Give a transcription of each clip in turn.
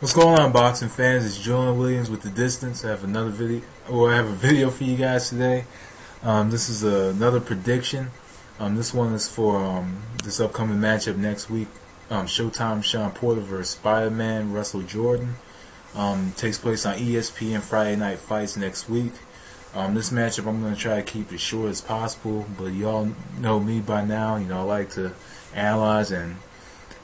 What's going on, boxing fans? It's Julian Williams with The Distance. I have another video, or I have a video for you guys today. This is another prediction. This one is for this upcoming matchup next week. Showtime Shawn Porter versus Spider-Man Russell Jordan. Takes place on ESPN Friday Night Fights next week. This matchup I'm going to try to keep as short as possible, but y'all know me by now. You know, I like to analyze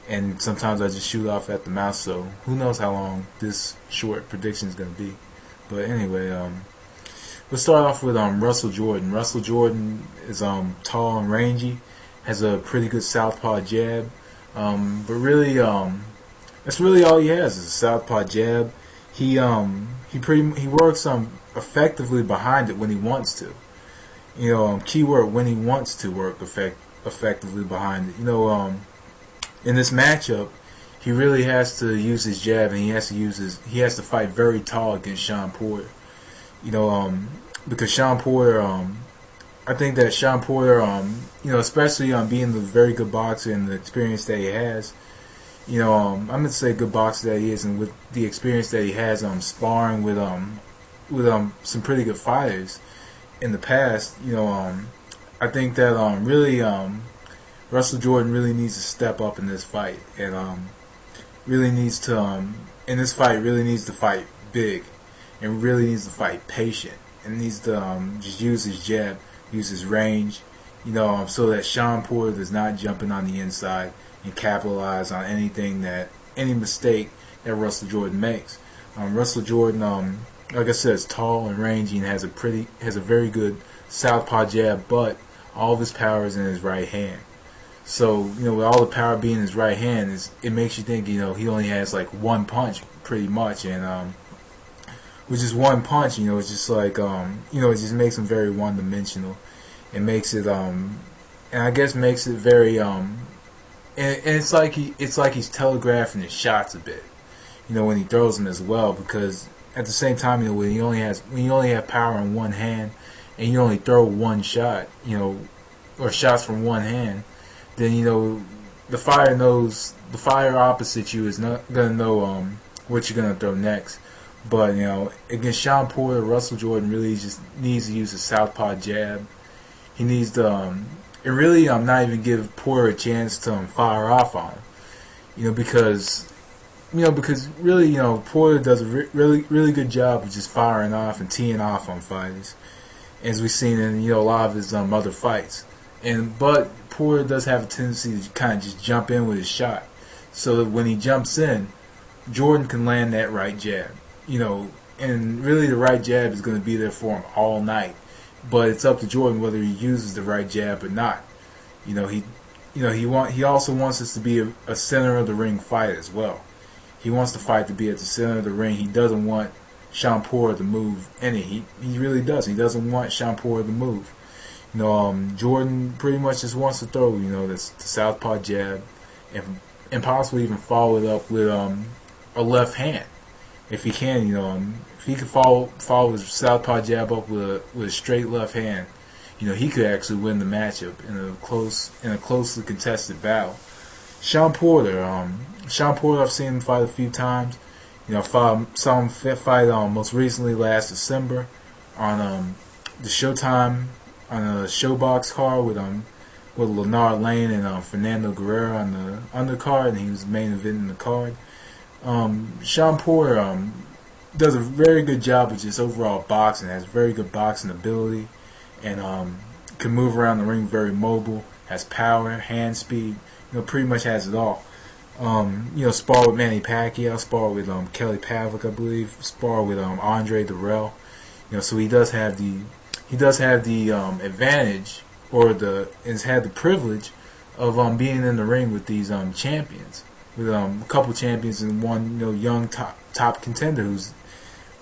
and sometimes I just shoot off at the mouth, so who knows how long this short prediction is going to be. But anyway, let's start off with Russell Jordan. Russell Jordan is tall and rangy, has a pretty good southpaw jab, but really that's really all he has is a southpaw jab. He works effectively behind it when he wants to. You know, keyword when he wants to work effectively behind it. You know, in this matchup, he really has to use his jab, and he has to fight very tall against Shawn Porter. You know, because Shawn Porter, I think that Shawn Porter, you know, especially being the very good boxer and the experience that he has, you know, I'm gonna say good boxer that he is, and with the experience that he has, sparring with some pretty good fighters in the past, you know, I think that really Russell Jordan really needs to step up in this fight, and really needs to in this fight really needs to fight big, and really needs to fight patient, and needs to just use his jab, use his range, you know, so that Shawn Porter does not jump in on the inside and capitalize on any mistake that Russell Jordan makes. Russell Jordan, like I said, is tall and rangy and has a very good southpaw jab, but all of his power is in his right hand. So, you know, with all the power being in his right hand, it makes you think, you know, he only has like one punch pretty much, and with just one punch, you know, it's just like, you know, it just makes him very one-dimensional. It makes it, and I guess makes it very, and it's like he's telegraphing his shots a bit, you know, when he throws them as well, because at the same time, you know, when you only have power in one hand, and you only throw one shot, you know, or shots from one hand, then, you know, the fighter opposite you is not gonna know what you're gonna throw next. But, you know, against Shawn Porter, Russell Jordan really just needs to use a southpaw jab. He needs to it really not even give Porter a chance to fire off on him. You know, because really, you know, Porter does a really good job of just firing off and teeing off on fighters, as we've seen in, you know, a lot of his other fights. But Porter does have a tendency to kind of just jump in with his shot, so that when he jumps in, Jordan can land that right jab. You know, and really the right jab is going to be there for him all night. But it's up to Jordan whether he uses the right jab or not. You know, he also wants us to be a center of the ring fight as well. He wants the fight to be at the center of the ring. He doesn't want Shawn Porter to move any. He really doesn't. He doesn't want Shawn Porter to move. You know, Jordan pretty much just wants to throw, you know, the southpaw jab, and possibly even follow it up with a left hand, if he can. You know, if he could follow his southpaw jab up with a straight left hand, you know, he could actually win the matchup in a closely contested battle. Shawn Porter, I've seen him fight a few times. You know, saw him fight most recently last December on the Showtime, on a ShoBox card with Leonard Lane and Fernando Guerrero on the undercard, and he was main eventing the card. Shawn Porter does a very good job of just overall boxing, has very good boxing ability, and can move around the ring very mobile, has power, hand speed, you know, pretty much has it all. You know, sparred with Manny Pacquiao, sparred with Kelly Pavlik, I believe, sparred with Andre Dirrell. You know, so he does have the advantage, or has had the privilege of being in the ring with these champions, with a couple champions and one, you know, young top contender who's,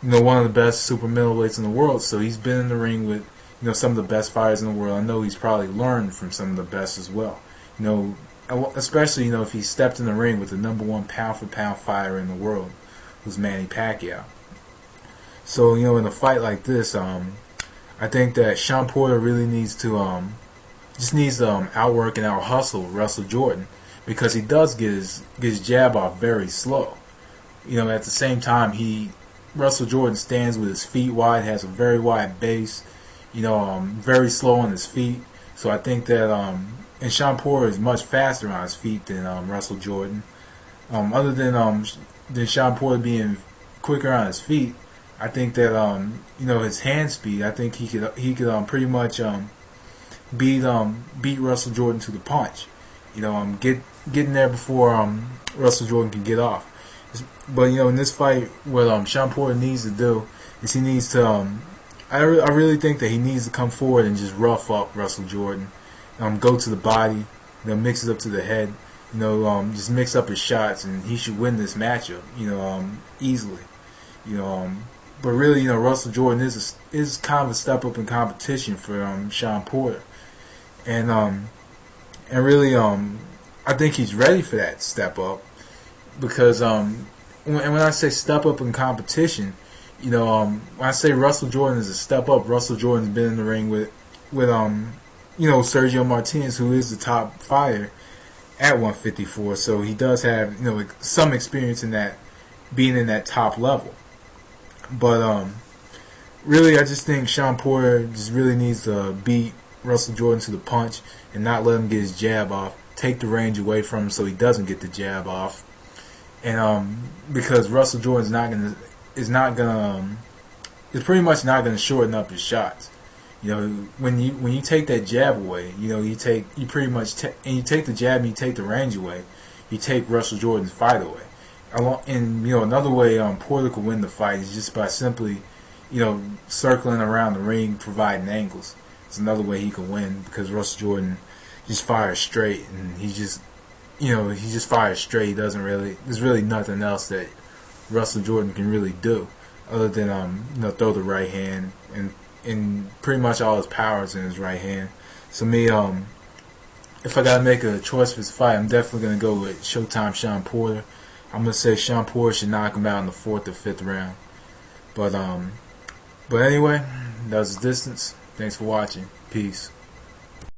you know, one of the best super middleweights in the world. So he's been in the ring with, you know, some of the best fighters in the world. I know he's probably learned from some of the best as well. You know, especially, you know, if he stepped in the ring with the #1 pound-for-pound fighter in the world, who's Manny Pacquiao. So, you know, in a fight like this, I think that Shawn Porter really needs to outwork and out hustle Russell Jordan, because he does get his jab off very slow. At the same time, Russell Jordan stands with his feet wide, has a very wide base. Very slow on his feet. So I think that and Shawn Porter is much faster on his feet than Russell Jordan. Other than Shawn Porter being quicker on his feet, I think that his hand speed. I think he could pretty much beat Russell Jordan to the punch. Getting there before Russell Jordan can get off. But in this fight, what Shawn Porter needs to do is he needs to. I really think that he needs to come forward and just rough up Russell Jordan. Go to the body. Mix it up to the head. Just mix up his shots, and he should win this matchup. Easily. But really, Russell Jordan is kind of a step up in competition for Shawn Porter, and really, I think he's ready for that step up because when I say step up in competition, when I say Russell Jordan is a step up, Russell Jordan's been in the ring with Sergio Martinez, who is the top fighter at 154, so he does have some experience in that, being in that top level. But really, I just think Shawn Porter just really needs to beat Russell Jordan to the punch and not let him get his jab off. Take the range away from him so he doesn't get the jab off. And because Russell Jordan's is pretty much not gonna shorten up his shots. When you take that jab away, you take the jab and you take the range away, you take Russell Jordan's fight away. And another way Porter could win the fight is just by simply circling around the ring, providing angles. It's another way he can win because Russell Jordan just fires straight, and he just fires straight. There's really nothing else that Russell Jordan can really do other than throw the right hand, and pretty much all his power is in his right hand. So me, if I gotta make a choice for this fight, I'm definitely gonna go with Showtime Shawn Porter. I'm gonna say Shawn Porter should knock him out in the 4th or 5th round. But anyway, that was the distance. Thanks for watching. Peace.